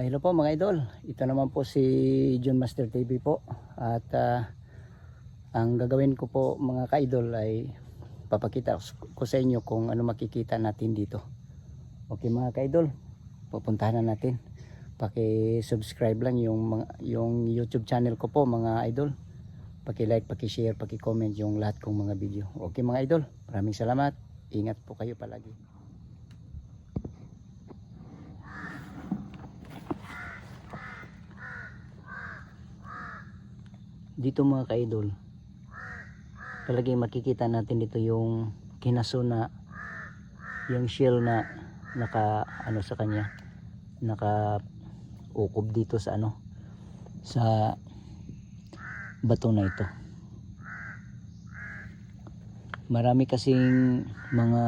Hello po mga idol, ito naman po si John Master TV po. At ang gagawin ko po mga ka-idol ay papakita ko sa inyo kung ano makikita natin dito. Okay mga ka-idol, pupuntahan na natin. Paki-subscribe lang yung YouTube channel ko po mga idol. Paki-like, paki-share, paki-comment yung lahat kong mga video. Okay mga idol, maraming salamat. Ingat po kayo palagi. Dito mga ka-idol, palagi makikita natin dito yung kinaso na yung shell na naka ano sa kanya, naka ukob dito sa ano, sa bato na ito. Marami kasing mga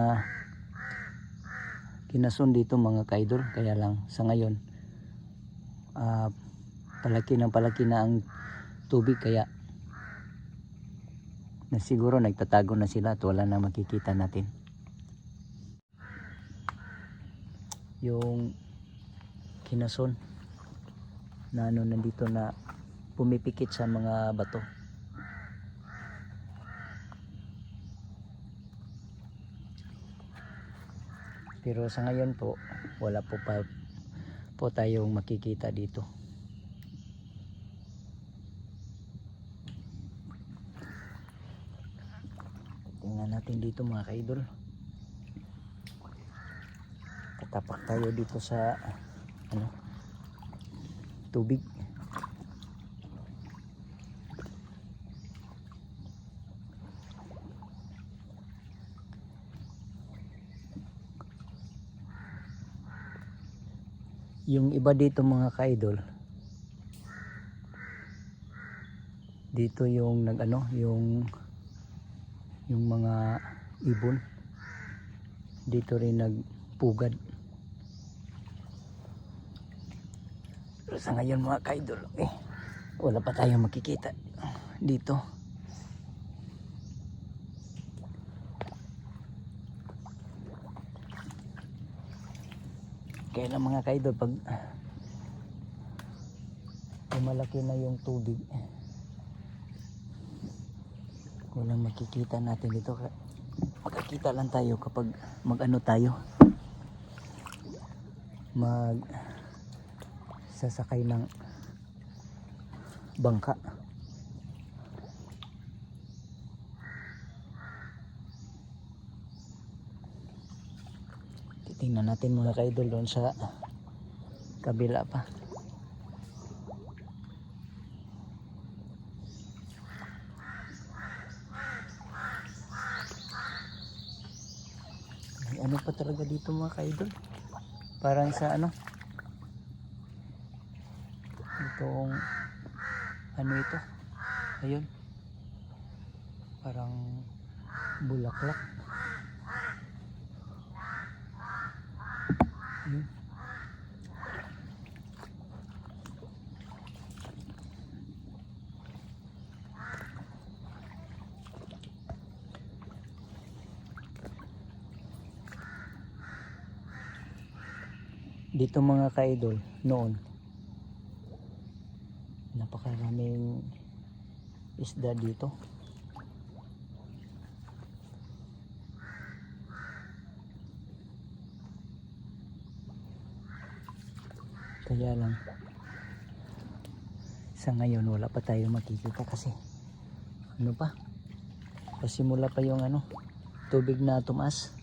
kinason dito mga ka-idol, kaya lang sa ngayon palaki na ang tubig, kaya na siguro nagtatago na sila at wala na makikita natin. Yung kinason na ano nandito na pumipikit sa mga bato. Pero sa ngayon po wala po tayong makikita dito. Tingnan natin dito mga ka-idol. Tatapak tayo dito sa ano, tubig. Yung iba dito mga ka-idol, dito yung nag-ano, yung mga ibon dito rin nagpugad. Pero sa ngayon mga ka-idol, wala pa tayong makikita dito. Kaya lang mga ka-idol, pag malaki na yung tubig, walang makikita natin dito. Makikita lang tayo kapag mag-ano tayo, sasakay ng bangka. Titingnan natin mga ka-idol doon sa kabila pa. May ano pa talaga dito mga ka-idol, parang sa ano, itong ano ito, ayun, parang bulaklak. Ayun. Dito mga ka-idol, noon napakaraming isda dito. Kaya lang sa ngayon wala pa tayo makikita kasi ano pa, pasimula pa yung ano, tubig na tumaas.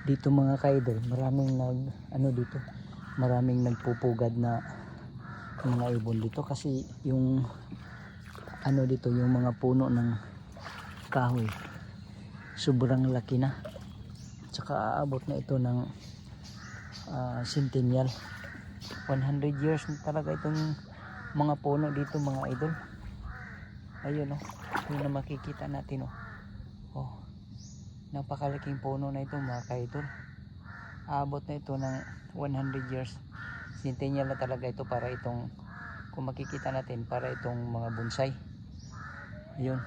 Dito mga ka-idol, maraming maraming nagpupugad na mga ibon dito, kasi yung ano dito, yung mga puno ng kahoy sobrang laki na, tsaka aabot na ito ng centennial, 100 years na talaga itong mga puno dito mga idol. Ayun yun na makikita natin napakalaking puno na ito mga ka-idol. aabot na ito ng 100 years. Centennial na talaga ito, para itong, kung makikita natin, para itong mga bonsai. Ayun.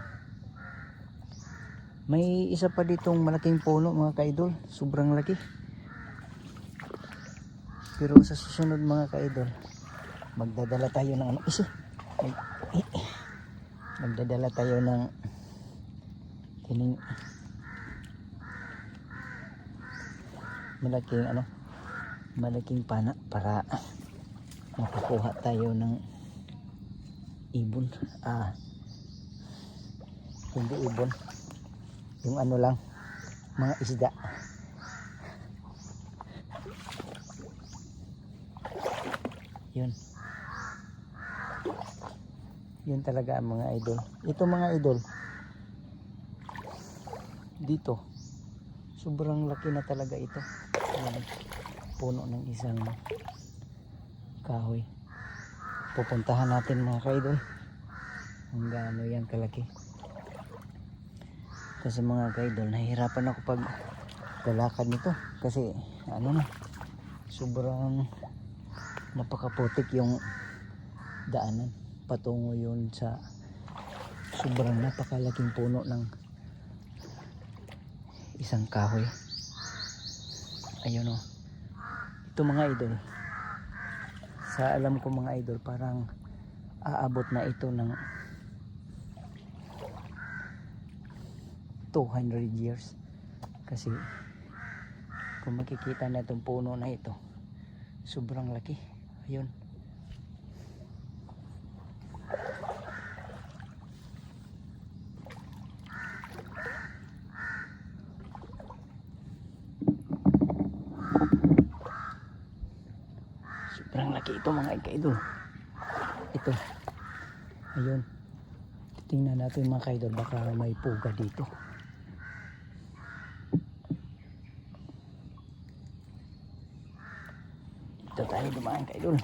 May isa pa ditong malaking puno mga kaidol, sobrang laki. Pero sa susunod mga kaidol, magdadala tayo ng ano, magdadala tayo ng kining malaking pana para makakuha tayo ng ibon. Hindi ibon, yung ano lang, mga isda. Yun talaga ang mga idol. Ito mga idol, dito sobrang laki na talaga ito. Ayan, puno ng isang kahoy. Pupuntahan natin mga kaidol kung gaano yan kalaki. Kasi mga kaidol, nahihirapan ako pag lalakad nito kasi sobrang napakaputik yung daanan patungo yun sa sobrang napakalaking puno ng isang kahoy. Ayun ito mga idol, sa alam ko mga idol, parang aabot na ito ng 200 years. Kasi kung makikita na itong puno na ito, sobrang laki. Ayun. Sobrang laki ito mga kaidol. Ito. Ayun. Tingnan natin mga kaidol, baka may puga dito. Ito tayo dumaan kaidol.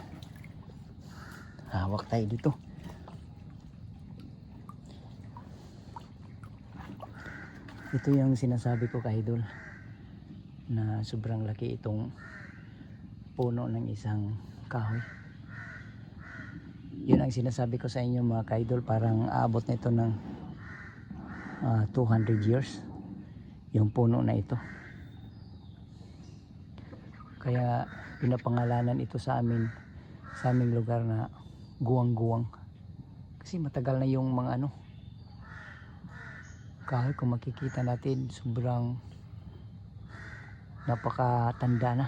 Hawak tayo dito. Ito yung sinasabi ko kaidol, na sobrang laki itong puno ng isang kahoy. Yun ang sinasabi ko sa inyo mga kaidol, parang aabot na ito ng 200 years yung puno na ito. Kaya pinapangalanan ito sa aming lugar na guwang-guwang, kasi matagal na yung mga kahoy. Kung makikita natin, sobrang napakatanda na.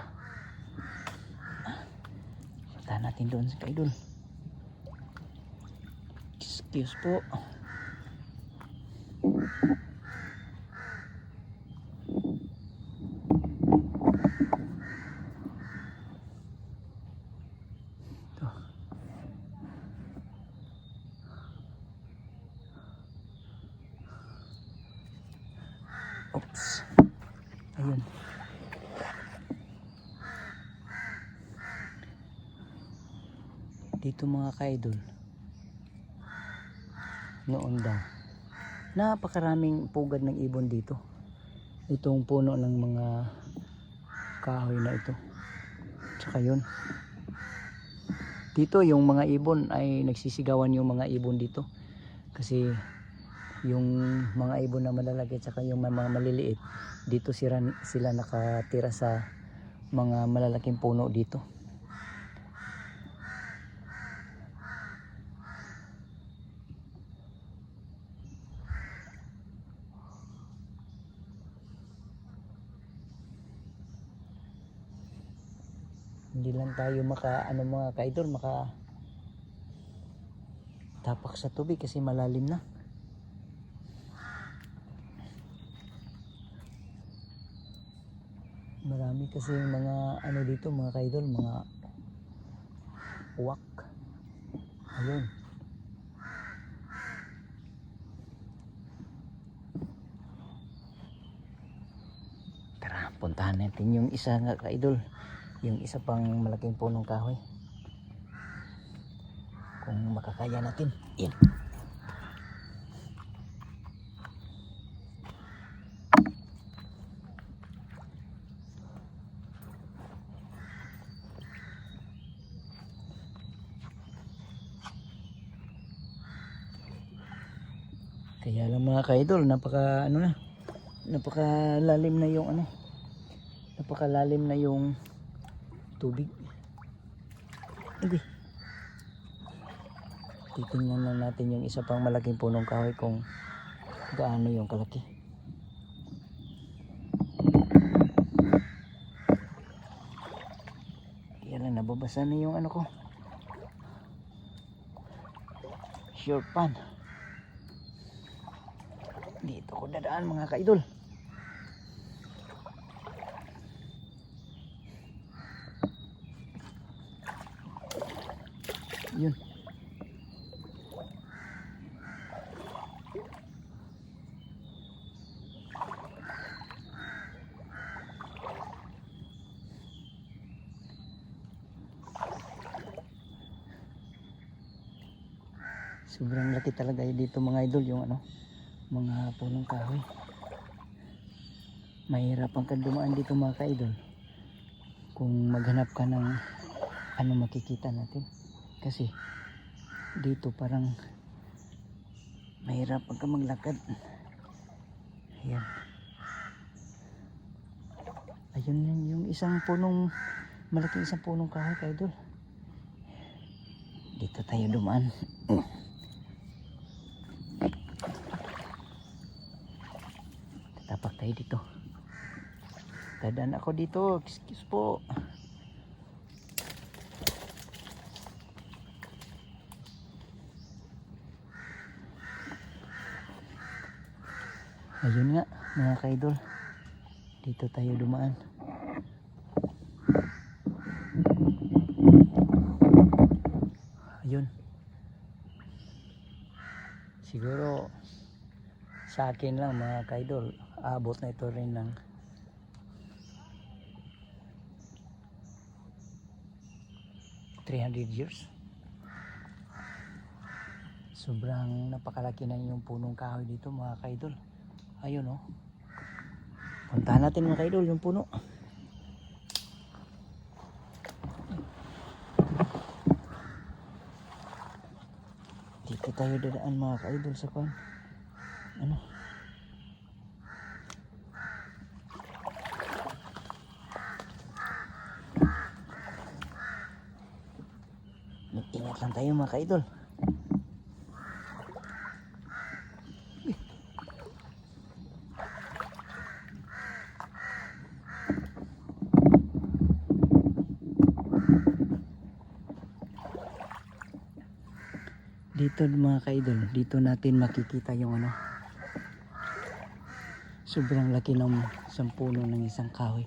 Punta natin doon sa kaidol. Excuse po. Ito. Oops. Ayun. Dito mga kaidol, noon daw napakaraming pugad ng ibon dito. Itong puno ng mga kahoy na ito. Tsaka yun, dito yung mga ibon ay nagsisigawan, yung mga ibon dito. Kasi yung mga ibon na malalaki tsaka yung mga maliliit, dito sila nakatira sa mga malalaking puno dito. Hindi lang tayo mga kaidol, tapak sa tubig kasi malalim na. Marami kasi mga dito mga kaidol, mga uwak. Ayun. Tara, puntahan natin yung isa nga kaidol, yung isa pang malaking punong kahoy, kung makakaya natin. Yan. Kaya lang mga ka-idol, napakalalim na yung napakalalim na yung tubig. Hindi. Titingnan lang natin yung isa pang malaking punong kahoy kung gaano yung kalaki. Kaya lang nababasa na yung ano ko. Short pan. Dito ko dadaan mga ka-idol. Yun. Sobrang laki talaga dito mga idol yung mga punong kahoy. Mahirapan ka dumaan dito mga ka-idol kung maghanap ka ng makikita natin. Kasi dito parang mahirapan ka maglakad. Ayan. Ayun yung malaking isang punong kahoy ka-idol. Dito tayo dumaan. Tapak tayo dito. Dadaan ako dito. Excuse po. Ayun nga mga ka-idol. Dito tayo dumaan. Ayun. Siguro sa akin lang mga ka-idol, abot na ito rin ng 300 years. Sobrang napakalaki na yung punong kahoy dito mga ka-idol. Ayun oh. Puntahan natin mga ka-idol yung puno. Dito tayo dadaan mga ka-idol sa pan. Ingat lang tayo mga ka-idol. Dito mga ka-idol, dito natin makikita yung sobrang laki ng isang puno ng isang kahoy.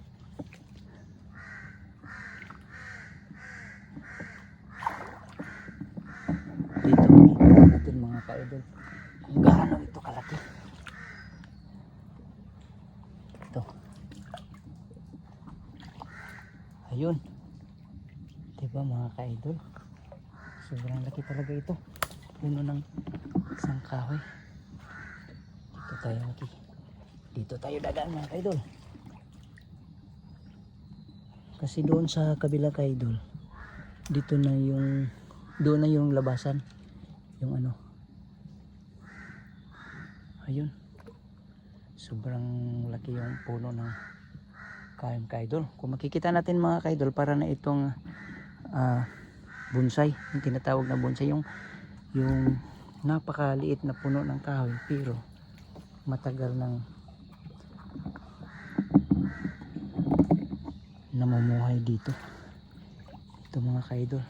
Dito makikita natin mga ka-idol kung gaano ito kalaki. Ito. Ayun. Diba mga ka-idol? Sobrang laki talaga ito. Puno ng isang kahoy. Dito tayo dadaan mga ka-idol. Kasi doon sa kabila ka-idol, doon na yung labasan. Yung ayun. Sobrang laki yung puno ng kahoy ka-idol. Kung makikita natin mga ka-idol, para na itong bonsai. Yung tinatawag na bonsai, yung napakaliit na puno ng kahoy pero matagal nang namumuhay dito. Ito mga ka-idol.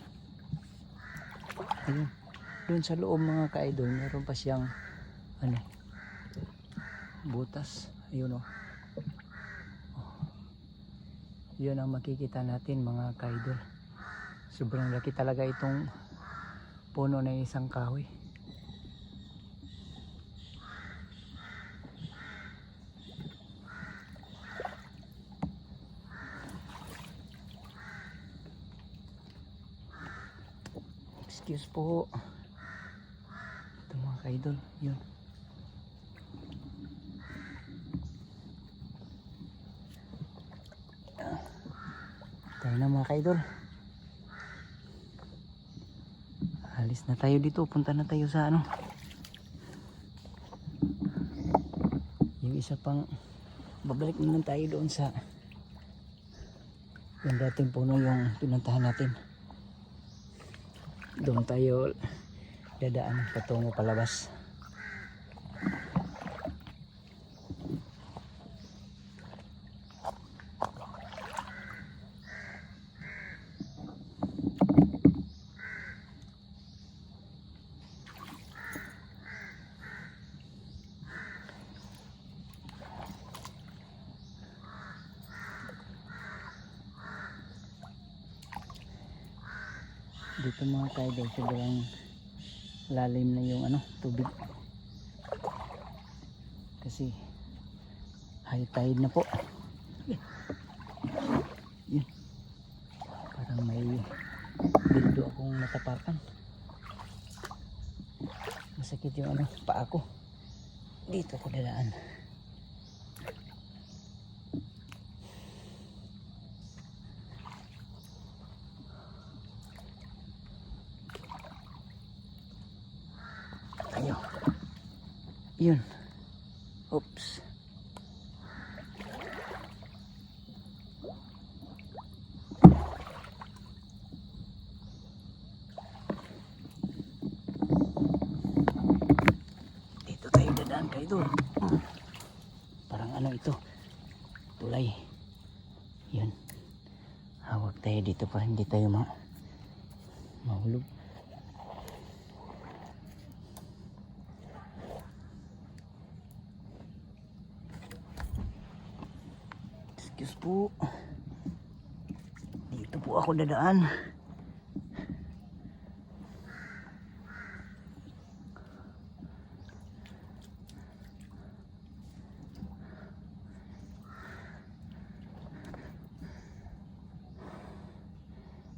Ayun. Doon sa loob mga ka-idol, meron pa siyang butas. Ayun oh. Yun ang makikita natin mga ka-idol. Sobrang laki talaga itong puno na isang kahoy. Excuse po. Ito mga ka-idol. Yun. Tayo na mga ka-idol. Alis na tayo dito. Punta na tayo sa isa pang babalik naman tayo doon sa yung dating puno yung pinuntahan natin. Doon tayo dadaan patungo palabas. Dito mga kaidol, sobrang lalim na yung tubig kasi high tide na po. Yun, parang may bildo akong natapakan, masakit yung paa ko. Dito ako dadaan. Ayo. Yun. Oops. Dito tayo dadaan kayo doon. Parang ito? Tulay. Yun. Hawag tayo dito para hindi tayo mahulog. Excuse po. Dito po ako dadaan.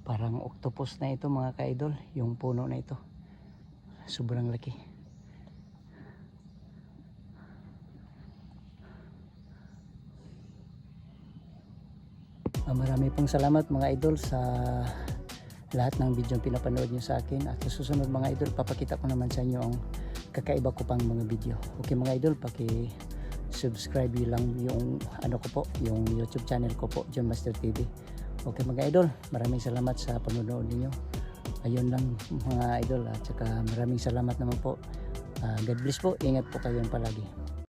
Parang octopus na ito mga ka-idol, yung puno na ito. Sobrang laki. Marami pong salamat mga idol sa lahat ng video pinapanood nyo sa akin. At sa susunod mga idol, papakita ko naman sa inyo ang kakaiba ko pang mga video. Okay mga idol, paki-subscribe lang yung ko po, yung YouTube channel ko po, John Master TV. Okay mga idol, maraming salamat sa panonood niyo. Ayun lang mga idol, at saka maraming salamat naman po. God bless po, ingat po kayong palagi.